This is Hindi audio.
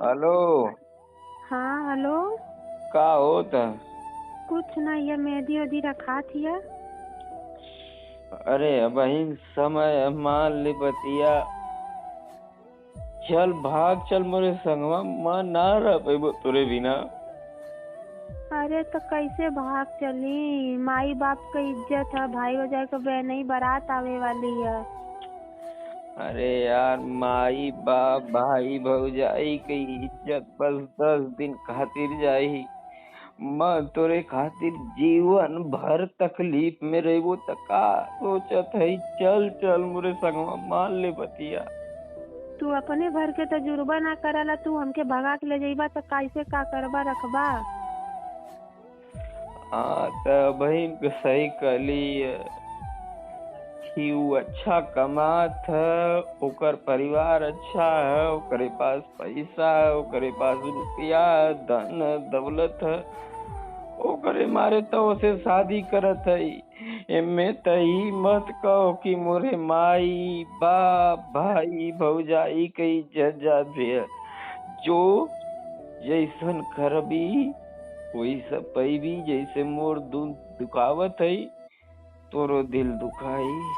हेलो। हाँ हेलो। का होता? कुछ ना, ये मेहंदी वेहदी रखा थी। अरे बहिन, समय मान ली बतिया। चल भाग चल मोरे संगवा, मां ना रह पेबो तोरे बिना। अरे तो कैसे भाग चली? माई बाप का इज्जत है, भाई भौजाई को नहीं बारात आवे वाली है। अरे यार, माई बाप भाई भौजाई की इज्जत बस 10 दिन खातिर जाही। मैं तोरे खातिर जीवन भर तकलीफ में रहबो त का सोचत है? चल चल मोरे संगवा, मान ले बतिया। तू अपने भर के तजुर्बा ना करला, तू हमके भगा के ले जाइबा तो कैसे का करबा रखबा? हाँ त बहिन के सही कहली कि ऊ अच्छा कमात है, ओकर परिवार अच्छा है, ओकरे पास पैसा है, ओकरे पास रुपया है, धन है, दौलत है। ओकरे मारे तो उसे शादी करत है। एमे तही मत कहो कि मोरे माई बाप भाई भौजाई के इज्जत जात है। जो जैसन करबी वैसा पैबी। जैसे मोर दुखावत है, तोरो दिल दुखाई।